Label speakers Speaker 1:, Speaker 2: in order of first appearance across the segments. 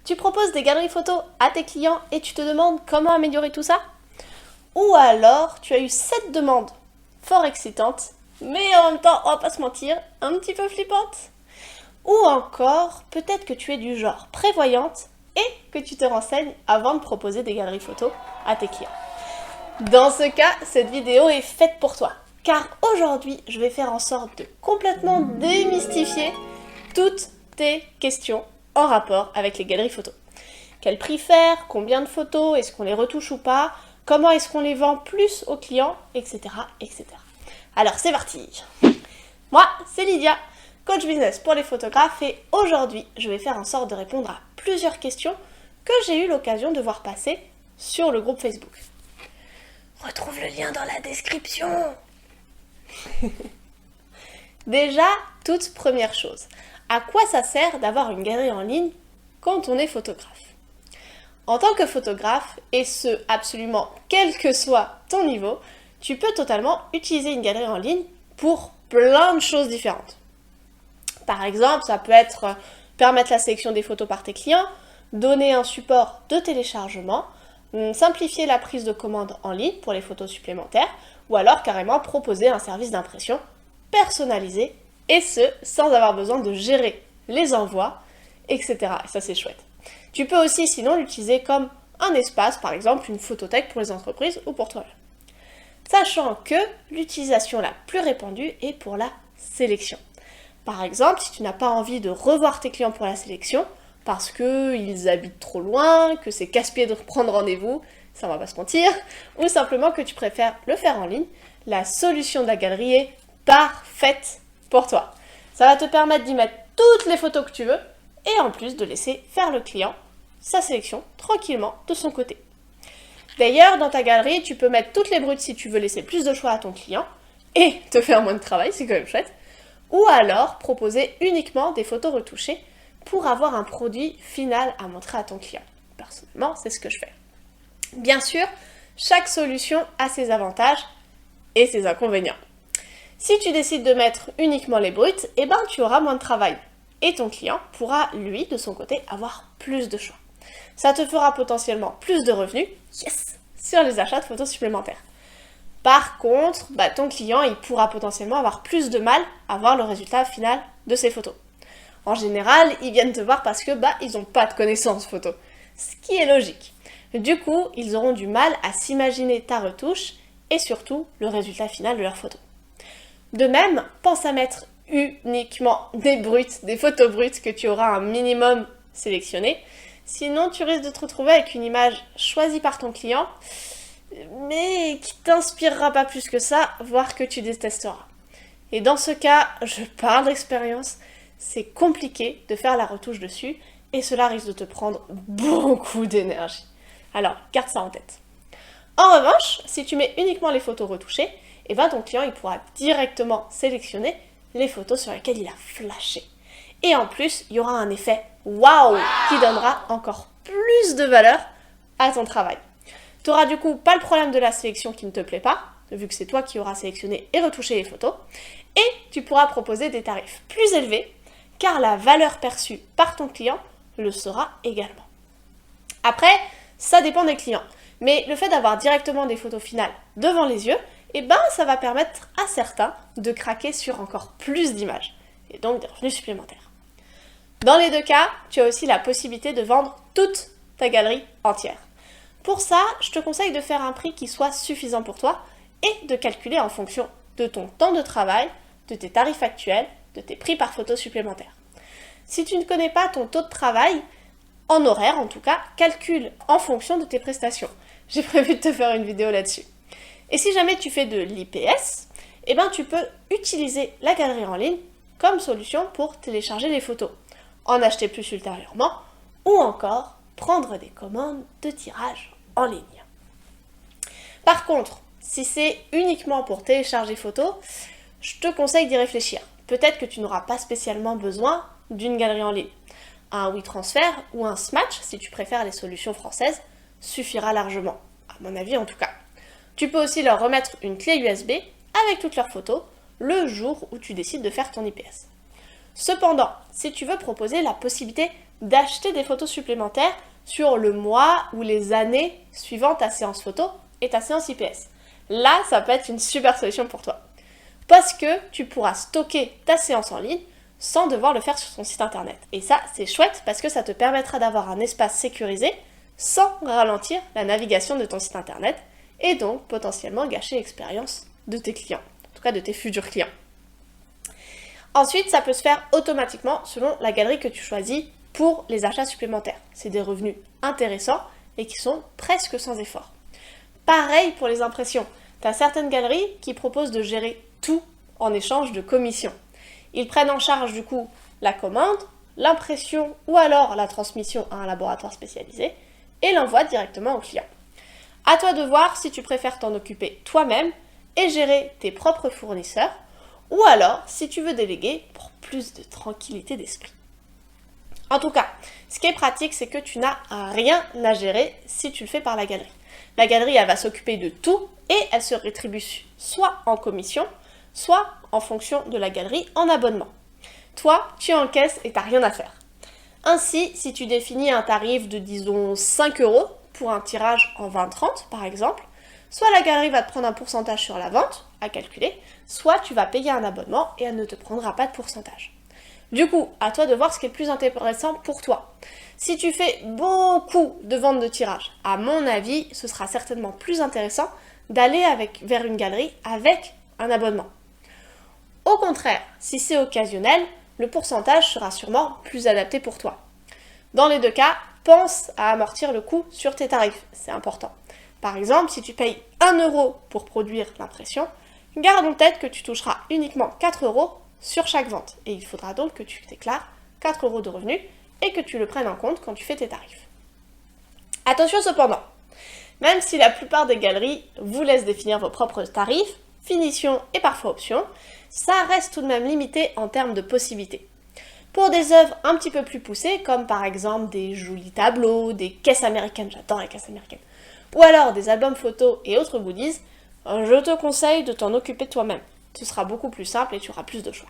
Speaker 1: Tu proposes des galeries photos à tes clients et tu te demandes comment améliorer tout ça? Ou alors tu as eu cette demande fort excitante, mais en même temps, on va pas se mentir, un petit peu flippante. Ou encore, peut-être que tu es du genre prévoyante et que tu te renseignes avant de proposer des galeries photos à tes clients. Dans ce cas, cette vidéo est faite pour toi, car aujourd'hui, je vais faire en sorte de complètement démystifier toutes tes questions en rapport avec les galeries photos. Quel prix faire? Combien de photos? Est-ce qu'on les retouche ou pas? Comment est-ce qu'on les vend plus aux clients? Etc. etc. Alors c'est parti! Moi, c'est Lydia, coach business pour les photographes, et aujourd'hui, je vais faire en sorte de répondre à plusieurs questions que j'ai eu l'occasion de voir passer sur le groupe Facebook. Retrouve le lien dans la description! Déjà, toute première chose, à quoi ça sert d'avoir une galerie en ligne quand on est photographe? En tant que photographe, et ce absolument quel que soit ton niveau, tu peux totalement utiliser une galerie en ligne pour plein de choses différentes. Par exemple, ça peut être permettre la sélection des photos par tes clients, donner un support de téléchargement, simplifier la prise de commande en ligne pour les photos supplémentaires, ou alors carrément proposer un service d'impression personnalisé, et ce, sans avoir besoin de gérer les envois, etc. Et ça, c'est chouette. Tu peux aussi sinon l'utiliser comme un espace, par exemple une photothèque pour les entreprises ou pour toi-même. Sachant que l'utilisation la plus répandue est pour la sélection. Par exemple, si tu n'as pas envie de revoir tes clients pour la sélection, parce qu'ils habitent trop loin, que c'est casse-pied de prendre rendez-vous, ça on va pas se mentir, ou simplement que tu préfères le faire en ligne, la solution de la galerie est parfaite pour toi. Ça va te permettre d'y mettre toutes les photos que tu veux, et en plus de laisser faire le client sa sélection tranquillement de son côté. D'ailleurs, dans ta galerie, tu peux mettre toutes les brutes si tu veux laisser plus de choix à ton client et te faire moins de travail, c'est quand même chouette. Ou alors proposer uniquement des photos retouchées pour avoir un produit final à montrer à ton client. Personnellement, c'est ce que je fais. Bien sûr, chaque solution a ses avantages et ses inconvénients. Si tu décides de mettre uniquement les brutes, eh ben, tu auras moins de travail. Et ton client pourra, lui, de son côté, avoir plus de choix. Ça te fera potentiellement plus de revenus, yes, sur les achats de photos supplémentaires. Par contre, ton client, il pourra potentiellement avoir plus de mal à voir le résultat final de ses photos. En général, ils viennent te voir parce que ils n'ont pas de connaissances photo, ce qui est logique. Du coup, ils auront du mal à s'imaginer ta retouche et surtout le résultat final de leurs photos. De même, pense à mettre uniquement des brutes, des photos brutes que tu auras un minimum sélectionnées. Sinon, tu risques de te retrouver avec une image choisie par ton client, mais qui t'inspirera pas plus que ça, voire que tu détesteras. Et dans ce cas, je parle d'expérience, c'est compliqué de faire la retouche dessus, et cela risque de te prendre beaucoup d'énergie. Alors, garde ça en tête. En revanche, si tu mets uniquement les photos retouchées, ton client il pourra directement sélectionner les photos sur lesquelles il a flashé. Et en plus, il y aura un effet waouh qui donnera encore plus de valeur à ton travail. Tu n'auras du coup pas le problème de la sélection qui ne te plaît pas, vu que c'est toi qui auras sélectionné et retouché les photos, et tu pourras proposer des tarifs plus élevés, car la valeur perçue par ton client le sera également. Après, ça dépend des clients, mais le fait d'avoir directement des photos finales devant les yeux, ça va permettre à certains de craquer sur encore plus d'images, et donc des revenus supplémentaires. Dans les deux cas, tu as aussi la possibilité de vendre toute ta galerie entière. Pour ça, je te conseille de faire un prix qui soit suffisant pour toi et de calculer en fonction de ton temps de travail, de tes tarifs actuels, de tes prix par photo supplémentaire. Si tu ne connais pas ton taux de travail, en horaire en tout cas, calcule en fonction de tes prestations. J'ai prévu de te faire une vidéo là-dessus. Et si jamais tu fais de l'IPS, tu peux utiliser la galerie en ligne comme solution pour télécharger les photos, en acheter plus ultérieurement, ou encore prendre des commandes de tirage en ligne. Par contre, si c'est uniquement pour télécharger photos, je te conseille d'y réfléchir. Peut-être que tu n'auras pas spécialement besoin d'une galerie en ligne. Un WeTransfer ou un Smatch, si tu préfères les solutions françaises, suffira largement, à mon avis en tout cas. Tu peux aussi leur remettre une clé USB avec toutes leurs photos le jour où tu décides de faire ton IPS. Cependant, si tu veux proposer la possibilité d'acheter des photos supplémentaires sur le mois ou les années suivant ta séance photo et ta séance IPS, là, ça peut être une super solution pour toi. Parce que tu pourras stocker ta séance en ligne sans devoir le faire sur ton site internet. Et ça, c'est chouette parce que ça te permettra d'avoir un espace sécurisé sans ralentir la navigation de ton site internet et donc potentiellement gâcher l'expérience de tes clients, en tout cas de tes futurs clients. Ensuite, ça peut se faire automatiquement selon la galerie que tu choisis pour les achats supplémentaires. C'est des revenus intéressants et qui sont presque sans effort. Pareil pour les impressions. Tu as certaines galeries qui proposent de gérer tout en échange de commissions. Ils prennent en charge du coup la commande, l'impression ou alors la transmission à un laboratoire spécialisé et l'envoi directement au client. À toi de voir si tu préfères t'en occuper toi-même et gérer tes propres fournisseurs ou alors si tu veux déléguer pour plus de tranquillité d'esprit. En tout cas, ce qui est pratique, c'est que tu n'as rien à gérer si tu le fais par la galerie. La galerie, elle va s'occuper de tout et elle se rétribue soit en commission, soit en fonction de la galerie en abonnement. Toi, tu encaisses et tu n'as rien à faire. Ainsi, si tu définis un tarif de disons 5 € pour un tirage en 20-30 par exemple, soit la galerie va te prendre un pourcentage sur la vente à calculer, soit tu vas payer un abonnement et elle ne te prendra pas de pourcentage. Du coup, à toi de voir ce qui est le plus intéressant pour toi. Si tu fais beaucoup de ventes de tirage, à mon avis, ce sera certainement plus intéressant d'aller vers une galerie avec un abonnement. Au contraire, si c'est occasionnel, le pourcentage sera sûrement plus adapté pour toi. Dans les deux cas, pense à amortir le coût sur tes tarifs, c'est important. Par exemple, si tu payes 1 € pour produire l'impression, garde en tête que tu toucheras uniquement 4 € sur chaque vente. Et il faudra donc que tu déclares 4 € de revenus et que tu le prennes en compte quand tu fais tes tarifs. Attention cependant, même si la plupart des galeries vous laissent définir vos propres tarifs, finitions et parfois options, ça reste tout de même limité en termes de possibilités. Pour des œuvres un petit peu plus poussées, comme par exemple des jolis tableaux, des caisses américaines, j'adore les caisses américaines, ou alors des albums photos et autres goodies, je te conseille de t'en occuper toi-même. Ce sera beaucoup plus simple et tu auras plus de choix.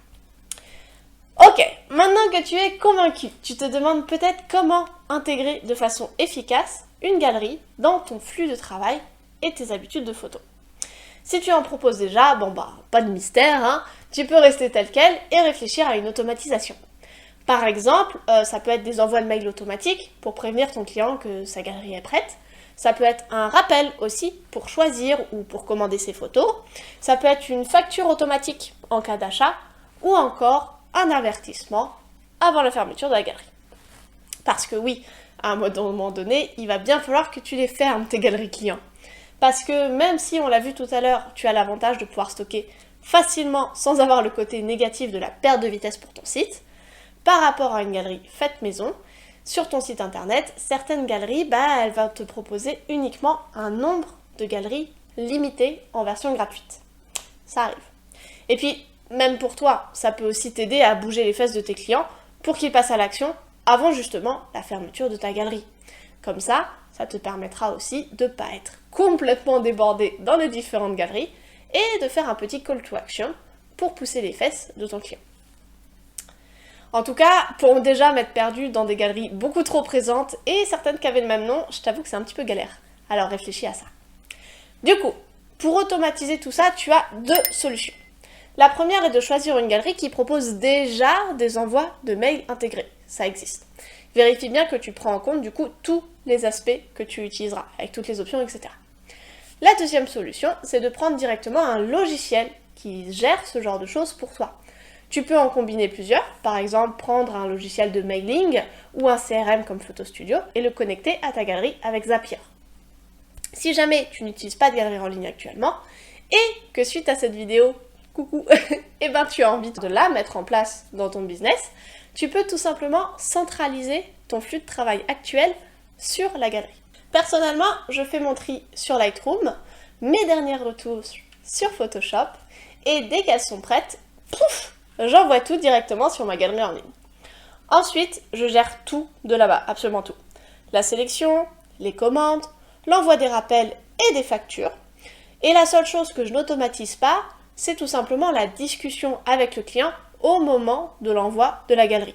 Speaker 1: Ok, maintenant que tu es convaincu, tu te demandes peut-être comment intégrer de façon efficace une galerie dans ton flux de travail et tes habitudes de photo. Si tu en proposes déjà, pas de mystère, hein, tu peux rester tel quel et réfléchir à une automatisation. Par exemple, ça peut être des envois de mails automatiques pour prévenir ton client que sa galerie est prête. Ça peut être un rappel aussi pour choisir ou pour commander ses photos. Ça peut être une facture automatique en cas d'achat ou encore un avertissement avant la fermeture de la galerie. Parce que oui, à un moment donné, il va bien falloir que tu les fermes, tes galeries clients. Parce que même si, on l'a vu tout à l'heure, tu as l'avantage de pouvoir stocker facilement sans avoir le côté négatif de la perte de vitesse pour ton site, par rapport à une galerie faite maison, sur ton site internet, certaines galeries, elles vont te proposer uniquement un nombre de galeries limité en version gratuite. Ça arrive. Et puis, même pour toi, ça peut aussi t'aider à bouger les fesses de tes clients pour qu'ils passent à l'action avant justement la fermeture de ta galerie. Comme ça te permettra aussi de ne pas être complètement débordé dans les différentes galeries et de faire un petit call to action pour pousser les fesses de ton client. En tout cas, pour déjà m'être perdu dans des galeries beaucoup trop présentes et certaines qui avaient le même nom, je t'avoue que c'est un petit peu galère. Alors réfléchis à ça. Du coup, pour automatiser tout ça, tu as 2 solutions. La première est de choisir une galerie qui propose déjà des envois de mails intégrés. Ça existe. Vérifie bien que tu prends en compte du coup tous les aspects que tu utiliseras, avec toutes les options, etc. La deuxième solution, c'est de prendre directement un logiciel qui gère ce genre de choses pour toi. Tu peux en combiner plusieurs, par exemple prendre un logiciel de mailing ou un CRM comme Photo Studio et le connecter à ta galerie avec Zapier. Si jamais tu n'utilises pas de galerie en ligne actuellement et que suite à cette vidéo, coucou, tu as envie de la mettre en place dans ton business, tu peux tout simplement centraliser ton flux de travail actuel sur la galerie. Personnellement, je fais mon tri sur Lightroom, mes dernières retouches sur Photoshop et dès qu'elles sont prêtes, pouf, j'envoie tout directement sur ma galerie en ligne. Ensuite, je gère tout de là-bas, absolument tout. La sélection, les commandes, l'envoi des rappels et des factures. Et la seule chose que je n'automatise pas, c'est tout simplement la discussion avec le client au moment de l'envoi de la galerie.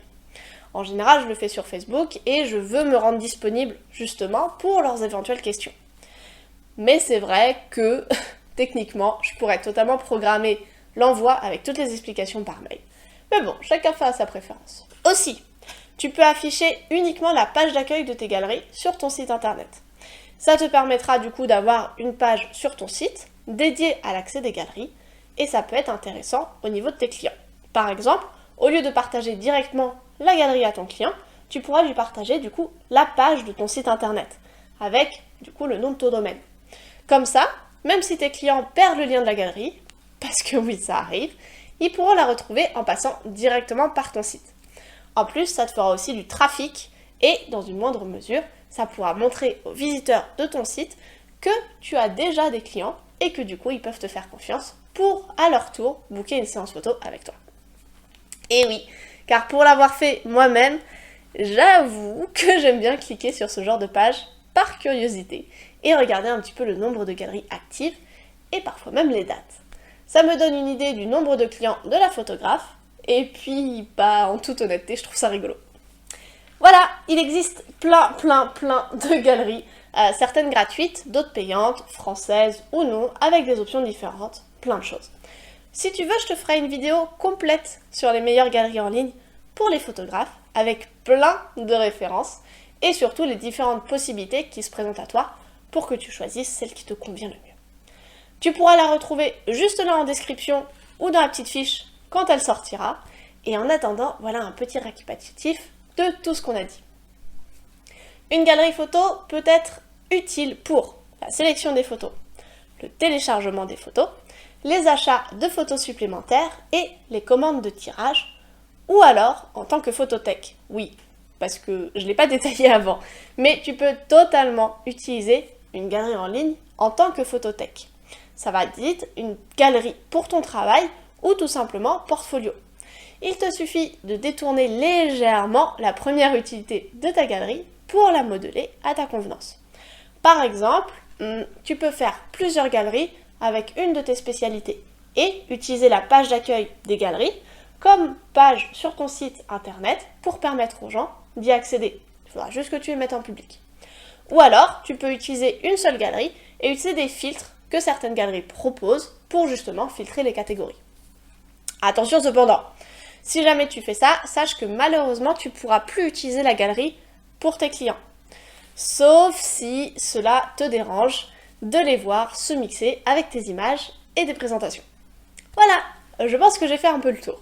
Speaker 1: En général, je le fais sur Facebook et je veux me rendre disponible justement pour leurs éventuelles questions. Mais c'est vrai que techniquement, je pourrais totalement programmer l'envoi avec toutes les explications par mail. Mais bon, chacun fait à sa préférence. Aussi, tu peux afficher uniquement la page d'accueil de tes galeries sur ton site internet. Ça te permettra du coup d'avoir une page sur ton site dédiée à l'accès des galeries et ça peut être intéressant au niveau de tes clients. Par exemple, au lieu de partager directement la galerie à ton client, tu pourras lui partager du coup la page de ton site internet avec du coup le nom de ton domaine. Comme ça, même si tes clients perdent le lien de la galerie, parce que oui ça arrive, ils pourront la retrouver en passant directement par ton site. En plus, ça te fera aussi du trafic et dans une moindre mesure, ça pourra montrer aux visiteurs de ton site que tu as déjà des clients et que du coup ils peuvent te faire confiance pour à leur tour booker une séance photo avec toi. Et oui, car pour l'avoir fait moi-même, j'avoue que j'aime bien cliquer sur ce genre de page par curiosité et regarder un petit peu le nombre de galeries actives et parfois même les dates. Ça me donne une idée du nombre de clients de la photographe et puis, en toute honnêteté, je trouve ça rigolo. Voilà, il existe plein de galeries, certaines gratuites, d'autres payantes, françaises ou non, avec des options différentes, plein de choses. Si tu veux, je te ferai une vidéo complète sur les meilleures galeries en ligne pour les photographes, avec plein de références et surtout les différentes possibilités qui se présentent à toi pour que tu choisisses celle qui te convient le mieux. Tu pourras la retrouver juste là en description ou dans la petite fiche quand elle sortira. Et en attendant, voilà un petit récapitulatif de tout ce qu'on a dit. Une galerie photo peut être utile pour la sélection des photos, le téléchargement des photos, les achats de photos supplémentaires et les commandes de tirage, ou alors en tant que photothèque. Oui, parce que je ne l'ai pas détaillé avant, mais tu peux totalement utiliser une galerie en ligne en tant que photothèque. Ça va être une galerie pour ton travail ou tout simplement portfolio. Il te suffit de détourner légèrement la première utilité de ta galerie pour la modeler à ta convenance. Par exemple, tu peux faire plusieurs galeries avec une de tes spécialités et utiliser la page d'accueil des galeries comme page sur ton site internet pour permettre aux gens d'y accéder. Il faudra juste que tu les mettes en public. Ou alors, tu peux utiliser une seule galerie et utiliser des filtres que certaines galeries proposent pour justement filtrer les catégories. Attention cependant, si jamais tu fais ça, sache que malheureusement, tu ne pourras plus utiliser la galerie pour tes clients. Sauf si cela te dérange de les voir se mixer avec tes images et des présentations. Voilà, je pense que j'ai fait un peu le tour.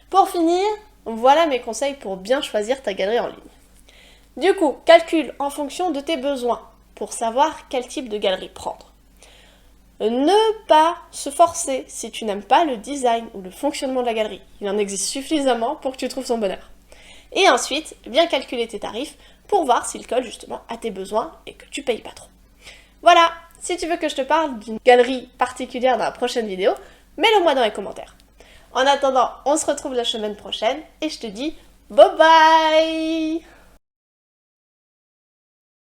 Speaker 1: Pour finir, voilà mes conseils pour bien choisir ta galerie en ligne. Du coup, calcule en fonction de tes besoins pour savoir quel type de galerie prendre. Ne pas se forcer si tu n'aimes pas le design ou le fonctionnement de la galerie. Il en existe suffisamment pour que tu trouves ton bonheur. Et ensuite, bien calculer tes tarifs pour voir s'ils collent justement à tes besoins et que tu payes pas trop. Voilà, si tu veux que je te parle d'une galerie particulière dans la prochaine vidéo, mets-le moi dans les commentaires. En attendant, on se retrouve la semaine prochaine et je te dis bye bye!